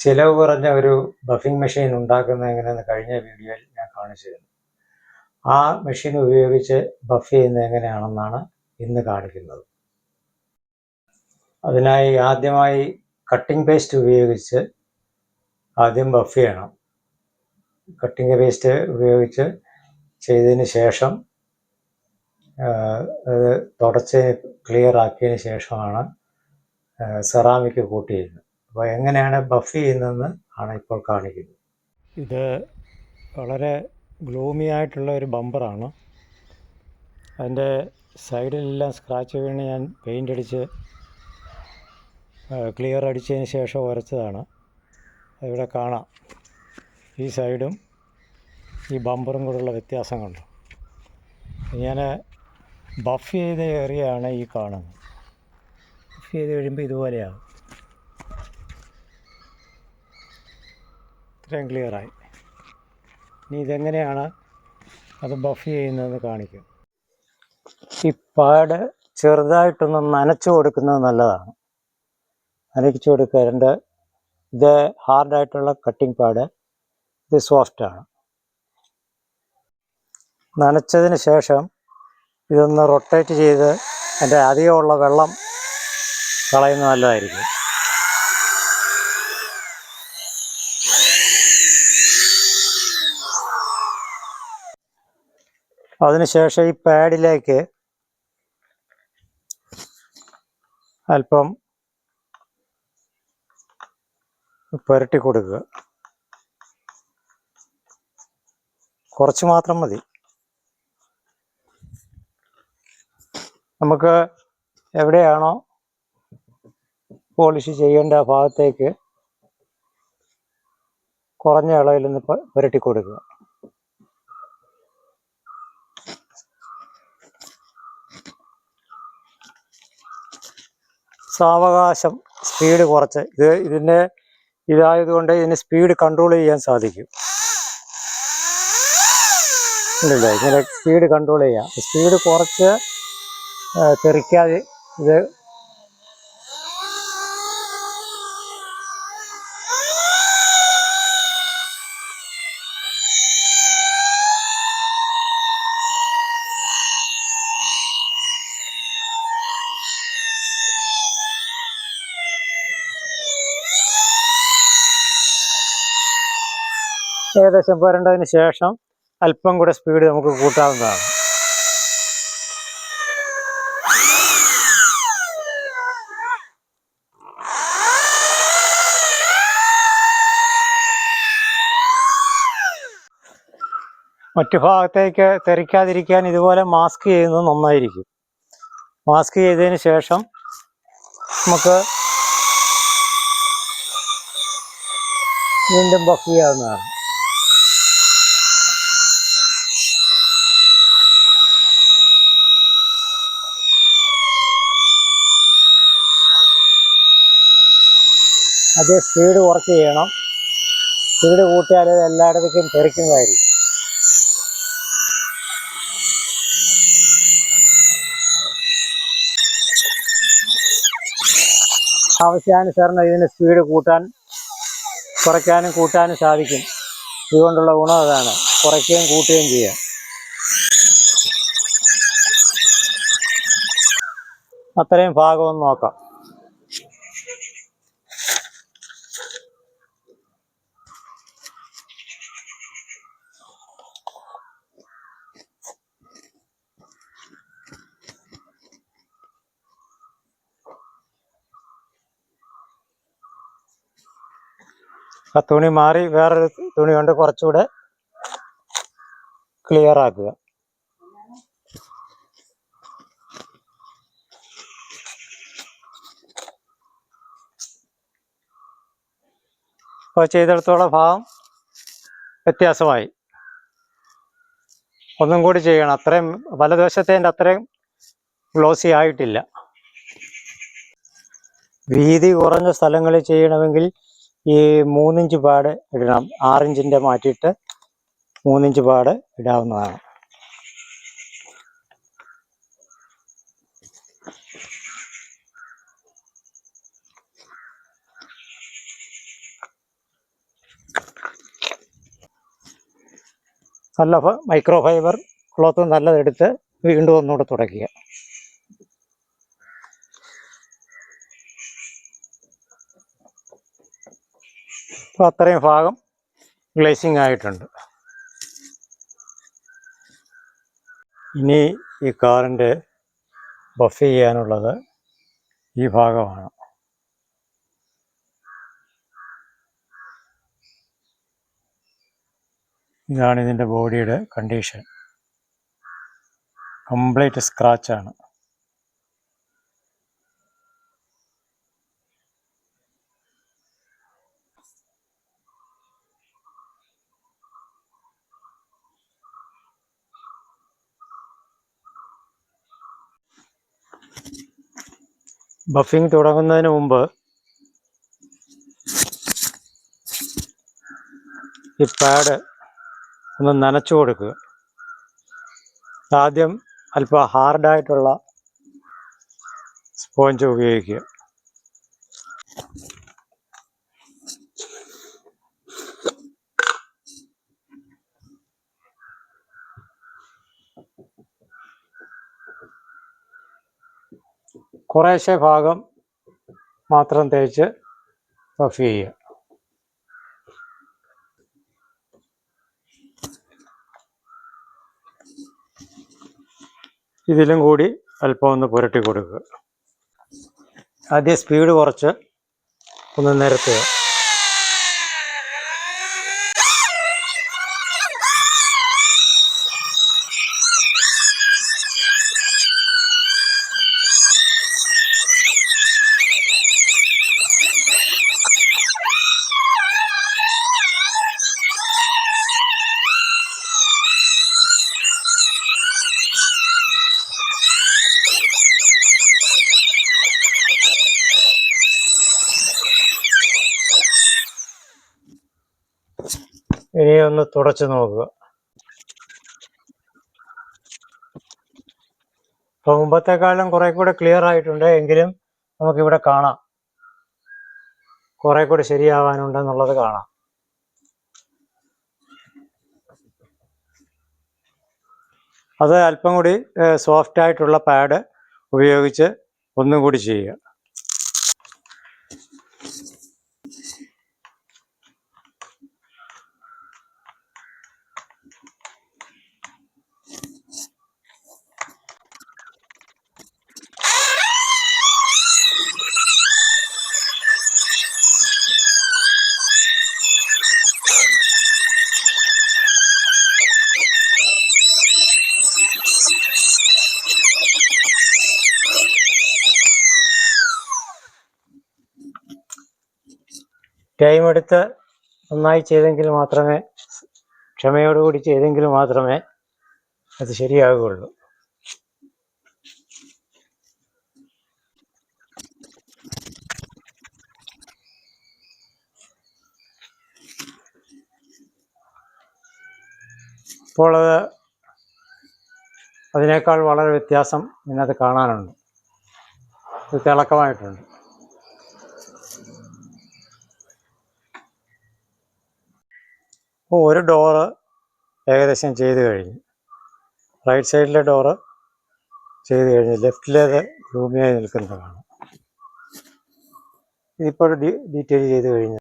ചിലവ് കുറഞ്ഞ ഒരു ബഫിംഗ് മെഷീൻ ഉണ്ടാക്കുന്നത് എങ്ങനെയെന്ന് കഴിഞ്ഞ വീഡിയോയിൽ ഞാൻ കാണിച്ചിരുന്നു. ആ മെഷീൻ ഉപയോഗിച്ച് ബഫ് ചെയ്യുന്നത് എങ്ങനെയാണെന്നാണ് ഇന്ന് കാണിക്കുന്നത്. അതിനായി ആദ്യമായി കട്ടിംഗ് പേസ്റ്റ് ഉപയോഗിച്ച് ആദ്യം ബഫ് ചെയ്യണം. കട്ടിംഗ് പേസ്റ്റ് ഉപയോഗിച്ച് ചെയ്തതിന് ശേഷം അത് തുടച്ച് ക്ലിയർ ആക്കിയതിന് ശേഷമാണ് സെറാമിക് കൂട്ട് ചെയ്യുന്നത്. അപ്പോൾ എങ്ങനെയാണ് ബഫ് ചെയ്യുന്നതെന്ന് ആണ് ഇപ്പോൾ കാണിക്കുന്നത്. ഇത് വളരെ ഗ്ലൂമി ആയിട്ടുള്ള ഒരു ബമ്പറാണ്. അതിൻ്റെ സൈഡിലെല്ലാം സ്ക്രാച്ച് വീണ് ഞാൻ പെയിൻ്റ് അടിച്ച് ക്ലിയർ അടിച്ചതിന് ശേഷം ഉരച്ചതാണ്. ഇവിടെ കാണാം, ഈ സൈഡും ഈ ബമ്പറും കൂടെയുള്ള വ്യത്യാസം കണ്ടു. ഞാൻ ബഫ് ചെയ്ത ഏറിയാണ് ഈ കാണുന്നത്. ബഫ് ചെയ്ത് കഴിയുമ്പോൾ ഇതുപോലെയാകും. ഇത്രയും ക്ലിയറായി. ഇനി ഇതെങ്ങനെയാണ് അത് ബഫ് ചെയ്യുന്നതെന്ന് കാണിക്കും. ഈ പാഡ് ചെറുതായിട്ടൊന്ന് നനച്ചു കൊടുക്കുന്നത് നല്ലതാണ്. നനച്ചു കൊടുക്കുക. ഇത് ഹാർഡായിട്ടുള്ള കട്ടിംഗ് പാഡ്, ഇത് സോഫ്റ്റാണ്. നനച്ചതിന് ശേഷം ഇതൊന്ന് റൊട്ടേറ്റ് ചെയ്ത് അതിൻ്റെ അധികമുള്ള വെള്ളം കളയുന്നത് നല്ലതായിരിക്കും. അതിനുശേഷം ഈ പാഡിലേക്ക് അല്പം പുരട്ടി കൊടുക്കുക. കുറച്ച് മാത്രം മതി. നമുക്ക് എവിടെയാണോ പോളിഷ് ചെയ്യേണ്ട ആ ഭാഗത്തേക്ക് കുറഞ്ഞ അളവിൽ നിന്ന് പുരട്ടി കൊടുക്കുക. സാവകാശം സ്പീഡ് കുറച്ച്, ഇതായതുകൊണ്ട് ഇതിന് സ്പീഡ് കൺട്രോൾ ചെയ്യാൻ സാധിക്കും. ഇല്ല, ഇങ്ങനെ സ്പീഡ് കൺട്രോൾ ചെയ്യാം. സ്പീഡ് കുറച്ച് തെറിക്കാതെ ഇത് ഏകദേശം പുരണ്ടതിന് ശേഷം അല്പം കൂടെ സ്പീഡ് നമുക്ക് കൂട്ടാവുന്നതാണ്. മറ്റു ഭാഗത്തേക്ക് തെറിക്കാതിരിക്കാൻ ഇതുപോലെ മാസ്ക് ചെയ്യുന്നത് നന്നായിരിക്കും. മാസ്ക് ചെയ്തതിന് ശേഷം നമുക്ക് വീണ്ടും ബഫ് ചെയ്യാവുന്നതാണ്. അത് സ്പീഡ് കുറച്ച് ചെയ്യണം. സ്പീഡ് കൂട്ടിയാൽ എല്ലായിടത്തേക്കും തെറിക്കുന്നതായിരിക്കും. ആവശ്യാനുസരണം ഇതിന് സ്പീഡ് കുറയ്ക്കാനും കൂട്ടാനും സാധിക്കും. ഇതുകൊണ്ടുള്ള ഗുണം അതാണ്, കുറയ്ക്കുകയും കൂട്ടുകയും ചെയ്യാം. അത്രയും ഭാഗമൊന്ന് നോക്കാം. ആ തുണി മാറി വേറൊരു തുണി കൊണ്ട് കുറച്ചുകൂടെ ക്ലിയർ ആക്കുക. അപ്പോൾ ചെയ്തെടുത്തോളം ഭാഗം വ്യത്യാസമായി. ഒന്നും കൂടി ചെയ്യണം. അത്രയും വലതുവശത്തേൻ്റെ അത്രയും ഗ്ലോസി ആയിട്ടില്ല. വീതി കുറഞ്ഞ സ്ഥലങ്ങളിൽ ചെയ്യണമെങ്കിൽ ഈ 3 ഇഞ്ച് പാഡ് ഇടണം. 6 ഇഞ്ചിൻ്റെ മാറ്റിയിട്ട് 3 ഇഞ്ച് പാഡ് ഇടാവുന്നതാണ്. നല്ല മൈക്രോ ഫൈബർ ക്ലോത്ത് നല്ലതെടുത്ത് വീണ്ടും ഒന്നുകൂടെ തുടയ്ക്കുക. അപ്പോൾ അത്രയും ഭാഗം ഗ്ലേസിങ് ആയിട്ടുണ്ട്. ഇനി ഈ കാറിൻ്റെ ബഫ് ചെയ്യാനുള്ളത് ഈ ഭാഗമാണ്. ഇതാണ് ഇതിൻ്റെ ബോഡിയുടെ കണ്ടീഷൻ. കംപ്ലീറ്റ് സ്ക്രാച്ചാണ്. ബഫിങ് തുടങ്ങുന്നതിന് മുമ്പ് ഈ പാഡ് ഒന്ന് നനച്ചു കൊടുക്കുക. ആദ്യം അല്പം ഹാർഡായിട്ടുള്ള സ്പോഞ്ച് ഉപയോഗിക്കുക. കുറേശ്ശെ ഭാഗം മാത്രം തേച്ച് ബഫ് ചെയ്യുക. ഇതിലും കൂടി അല്പം ഒന്ന് പുരട്ടി കൊടുക്കുക. ആദ്യം സ്പീഡ് കുറച്ച് ഒന്ന് നിരത്തുക. ഇനി ഒന്ന് തുടച്ച് നോക്കുക. ഇപ്പോൾ മുമ്പത്തെക്കാളും കുറെ കൂടെ ക്ലിയർ ആയിട്ടുണ്ട്. എങ്കിലും നമുക്കിവിടെ കാണാം കുറെ കൂടി ശരിയാവാനുണ്ടെന്നുള്ളത് കാണാം. അത് അല്പം കൂടി സോഫ്റ്റ് ആയിട്ടുള്ള പാഡ് ഉപയോഗിച്ച് ഒന്നും കൂടി ചെയ്യുക. ടൈം എടുത്ത് നന്നായി ചെയ്തെങ്കിൽ മാത്രമേ, ക്ഷമയോടുകൂടി ചെയ്തെങ്കിൽ മാത്രമേ അത് ശരിയാകുകയുള്ളൂ. ഇപ്പോൾ അത് അതിനേക്കാൾ വളരെ വ്യത്യാസം ഇതിനകത്ത് കാണാനുണ്ട്. ഇത് തിളക്കമായിട്ടുണ്ട്. അപ്പോൾ ഒരു ഡോറ് ഏകദേശം ചെയ്ത് കഴിഞ്ഞു. റൈറ്റ് സൈഡിലെ ഡോറ് ചെയ്ത് കഴിഞ്ഞു. ലെഫ്റ്റിലേത് ഭൂമിയായി നിൽക്കുന്നതാണ്. ഇതിപ്പോൾ ഡീറ്റെയിൽ ചെയ്ത് കഴിഞ്ഞു.